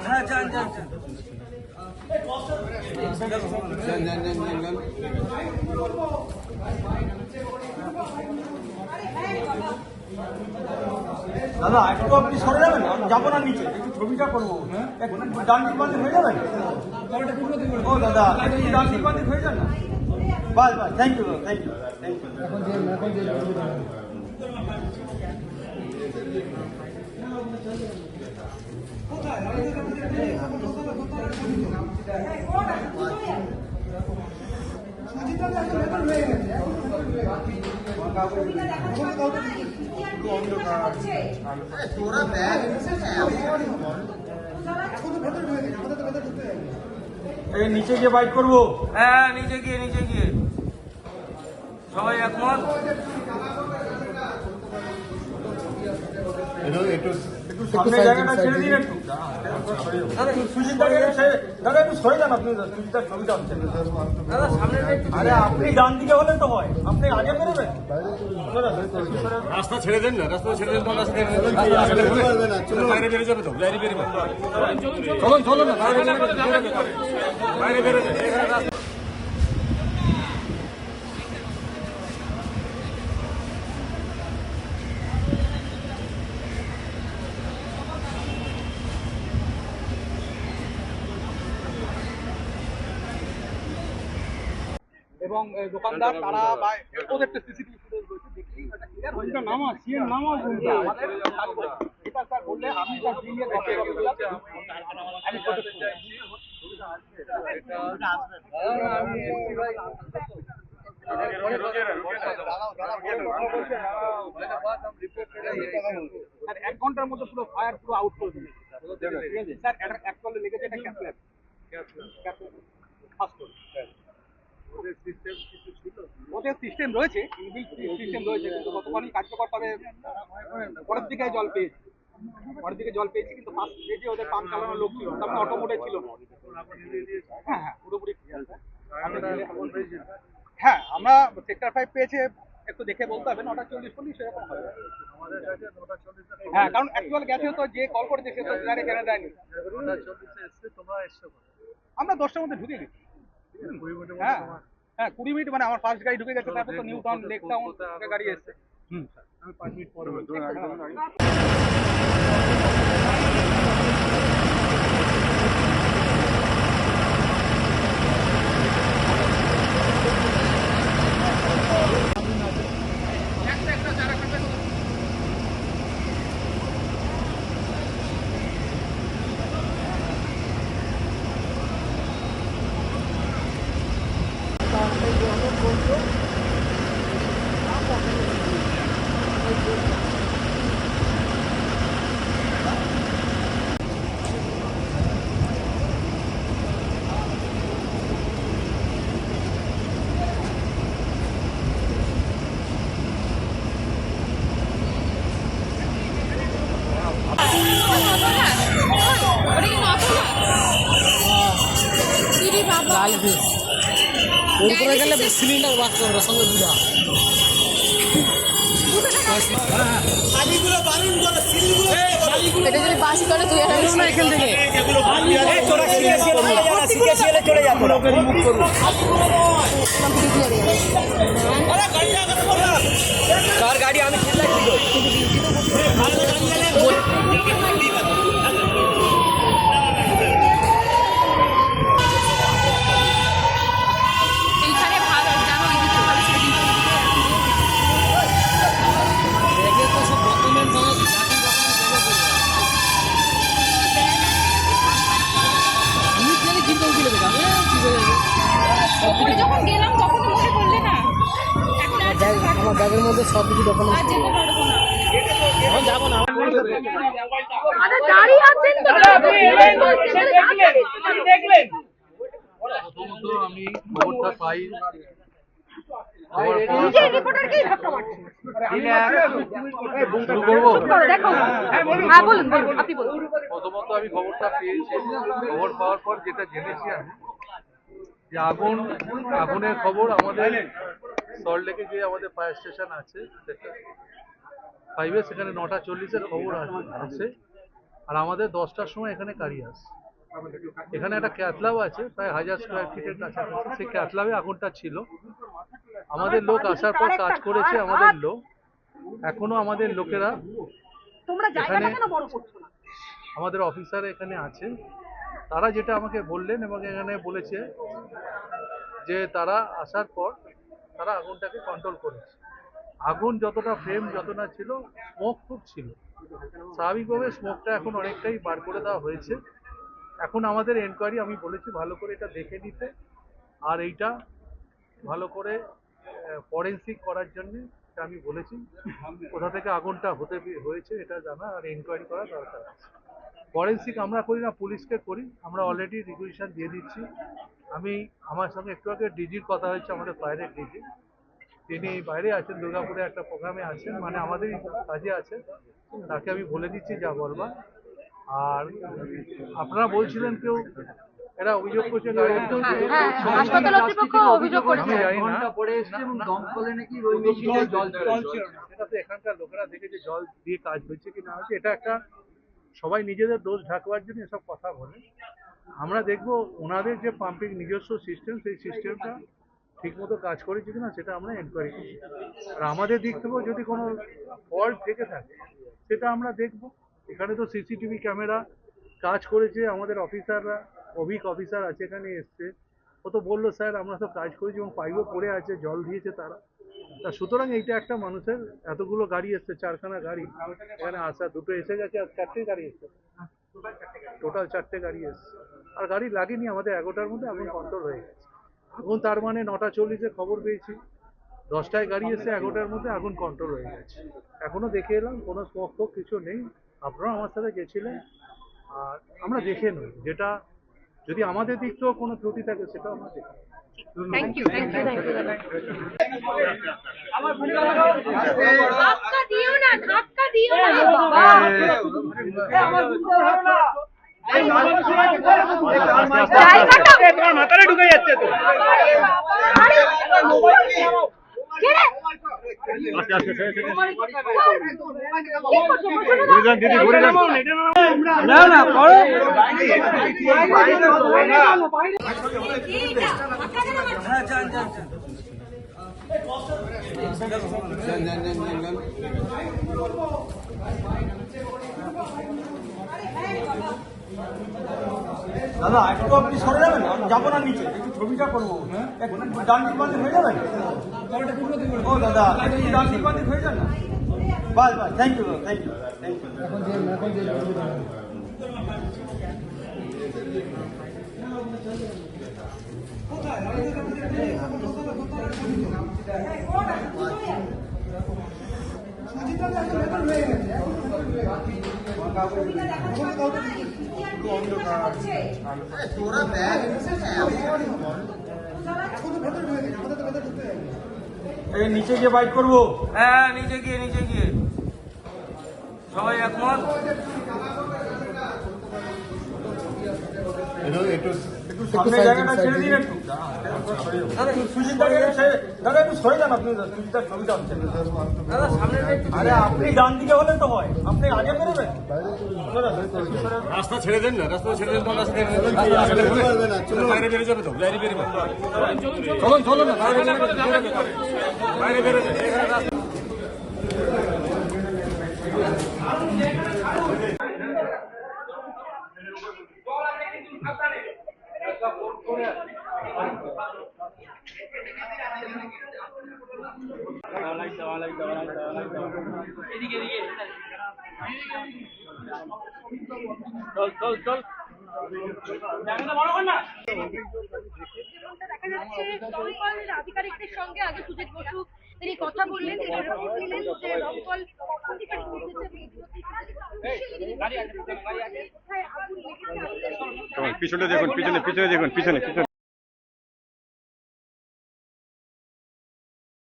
হ্যাঁ যান যান দাদা একটু আপনি সরে যাবেন, আমি যাবো না নিচে, একটু ছবিটা করবো, একটু ডান দিক বাঁ দিক হয়ে যাবেন। ও দাদা একটু ডান দিক বাঁ দিক হয়ে যান না, বাস বাস, থ্যাংক ইউ দাদা, থ্যাংক ইউ থ্যাংক ইউ। নিচে গিয়ে বাইক করবো, হ্যাঁ নিচে গিয়ে সবাই একমত। একটু সামনে জায়গাটা ছেড়ে দিন, একটু দাদা একটু সরে যান, আপনি সুজিতার ছবিটা হচ্ছে দাদা সামনে। আরে আপনি ডান দিকে হলে তো হয়, আপনি আগে বেরোবেন। রাস্তা ছেড়ে দেন না, রাস্তা ছেড়ে দেন, বাইরে বেরিয়ে যাবে তো, বাইরে বেরিয়ে চলুন না, বাইরে বেরোবে। এবং দোকানদার তারা বা ওদের একটা সিসিটিভি ফুটেজ রয়েছে, দেখি এটা ক্লিয়ার হয়ে যাবে। নামা সিএম নামা আমাদের এটা স্যার বললে আমি স্যার দিয়ে কথা বলছিলাম, আমি প্রোটেস্ট করব। স্যার 1 ঘন্টার মধ্যে পুরো ফায়ার পুরো আউট করে দিবে স্যার। এটা অ্যাকচুয়ালি লেগেছে, এটা ক্যাপলার ফার্স্ট ওদের সিস্টেম রয়েছে, সিস্টেম রয়েছে, কিন্তু কতক্ষণই কার্যকর পাবে। পরের দিকে জল পেয়েছি, কিন্তু ফার্স্ট স্টেজে ওদের পাম্প চালানোর লোক ছিল, তার মানে অটোমোটে ছিল। হ্যাঁ হ্যাঁ পুরোপুরি হ্যাঁ, আমরা সেক্টর 5 পেয়েছে, একটু দেখে বলতে হবে 9:40 সেরকম হবে। হ্যাঁ, কারণ অ্যাকচুয়াল গেছে তো যে কল করেছে সে তো ডাইরেক্ট কেনা দেয়নি। আমরা 10টার মধ্যে ঢুকে গেছি। হ্যাঁ হ্যাঁ 20 মিনিট, মানে আমার ফার্স্ট গাড়ি ঢুকে গেছে, তারপর তো নিউ টাউন লেক টাউন গাড়ি এসছে। আমি 5 মিনিট পরে সিলিন্ডার বাদ করবে সঙ্গে বুঝা এটা যদি বাস করে তুই এটা না এখান থেকে চলে যাবো কার গাড়ি আমি যখন গেলাম তখন মনে করলে না আমার ব্যাগের মধ্যে সব কিছু ডকুমেন্ট যাবো না দাঁড়িয়ে আছেন তো দেখলেন আমি খবরটা পাই প্রথমত আমি খবরটা পেয়েছি, খবর পাওয়ার পর যেটা জেনেছি আমি যে আগুনের খবর আমাদের সল্টলেকে যে আমাদের ফায়ার স্টেশন আছে সেটা 5 সেখানে 9:40 খবর আছে আর আমাদের 10টার সময় এখানে গাড়ি আসে। এখানে একটা ক্যাথলাব আছে প্রায় 1000 স্কোয়ার ফিটের কাছাকাছি, সেই ক্যাথলাবে আগুনটা ছিল। আমাদের লোক আসার পর কাজ করেছে, আমাদের লোক এখনো আমাদের লোকেরা এখানে, আমাদের অফিসার এখানে আছে, তারা যেটা আমাকে বললেন এবং এখানে বলেছে যে তারা আসার পর তারা আগুনটাকে কন্ট্রোল করেছে। আগুন যতটা ফ্লেম যতটা ছিল, স্মোক খুব ছিল। স্বাভাবিকভাবে স্মোকটা এখন অনেকটাই বার করে দেওয়া হয়েছে। এখন আমাদের এনকোয়ারি, আমি বলেছি ভালো করে এটা দেখে নিতে, আর এইটা ভালো করে ফরেন্সিক করার জন্য আমি বলেছি কোথা থেকে আগুনটা হয়েছে এটা জানা আর এনকোয়ারি করা দরকার আছে। ফরেন্সিক আমরা করি না, পুলিশকে করি। আমরা অলরেডি রিকুয়েশন দিয়ে দিচ্ছি। আমার সঙ্গে একটু আগে ডিজির কথা হয়েছে, আমাদের ফায়ারের ডিজি, তিনি বাইরে আছেন, দুর্গাপুরে একটা প্রোগ্রামে আছেন, মানে আমাদের কাজে আছেন। তাকে আমি বলে দিচ্ছি যা বলবার। আর আপনারা বলছিলেন কেউ এরা অভিযোগ করছে হাসপাতাল কর্তৃপক্ষ অভিযোগ করেছে। আমি জানি না, সেটা তো এখানকার লোকেরা দেখেছে জল দিয়ে কাজ হয়েছে কি না হয়েছে। এটা একটা সবাই নিজেদের দোষ ঢাকবার জন্য এসব কথা বলে। আমরা দেখবো ওনাদের যে পাম্পিং নিজস্ব সিস্টেম, সেই সিস্টেমটা ঠিকমতো কাজ করেছে কিনা সেটা আমরা এনকোয়ারি করি। আর আমাদের দিক থেকেও যদি কোনো ফল্ট থেকে থাকে সেটা আমরা দেখব। এখানে তো সিসিটিভি ক্যামেরা কাজ করেছে, আমাদের অফিসাররা, অফিসার আছে এখানে এসছে, ও তো বললো স্যার আমরা তো কাজ করেছি এবং পাইপও পড়ে আছে, জল দিয়েছে তারা। তা সুতরাং এইটা একটা মানুষের, এতগুলো গাড়ি এসছে, 4খানা গাড়ি এখানে আসা, 2টো এসে গেছে আর 4টে গাড়ি এসছে, টোটাল 4টে গাড়ি এসছে। আর গাড়ি লাগেনি, আমাদের 11টার মধ্যে আগুন কন্ট্রোল হয়ে গেছে। আগুন তার মানে 9:40-এ খবর পেয়েছি, 10টায় গাড়ি এসে 11টার মধ্যে আগুন কন্ট্রোল হয়ে গেছে। এখনো দেখে এলাম কোনো স্মোক ফোক কিছু নেই। আপনারা আমার সাথে গেছিলেন, আর আমরা দেখে নই, যেটা যদি আমাদের দিক থেকেও কোনো ত্রুটি থাকে সেটাও আমরা দেখি। থ্যাংক ইউ ধাক্কা দিও না বাবা। তোমার মাথায় ঢুকে যাচ্ছে তো। দাদা একটু আপনি সরে যাবেন, আমি যাবো না নিচে, একটু ছবিটা করবো, একটু ডান দিক বাঁ দিক হয়ে যাবেন। ও দাদা একটু ডান দিক বাঁ দিক হয়ে যান না। বাস thank you thank you thank you. নিচে গিয়ে বাইট করবো। হ্যাঁ নিচে গিয়ে সবাই একমত। একটু সামনে জায়গাটা ছেড়ে দিন, একটু সুজিতদার জায়গাটা ছেড়ে, দাদা একটু সরে যান, আপনি সুজিতদার ছবিটা হচ্ছে। দাদা সামনে আরে আপনি ডান দিকে হলে তো হয়, আপনি আগে বেরোবেন। রাস্তা ছেড়ে দেন না, রাস্তা ছেড়ে দেন, বাইরে বেরিয়ে যাবে তো, বাইরে বেরিয়ে চলুন না, বাইরে বেরিয়ে চল দেখা যাচ্ছে দমকল আধিকারিকদের সঙ্গে আগে সুজিত বসু তিনি কথা বললেন, তিনি রিপোর্ট দিলেন যে দমকল আধিকারিক পিছনে দেখুন, পিছনে দেখুন, পিছনে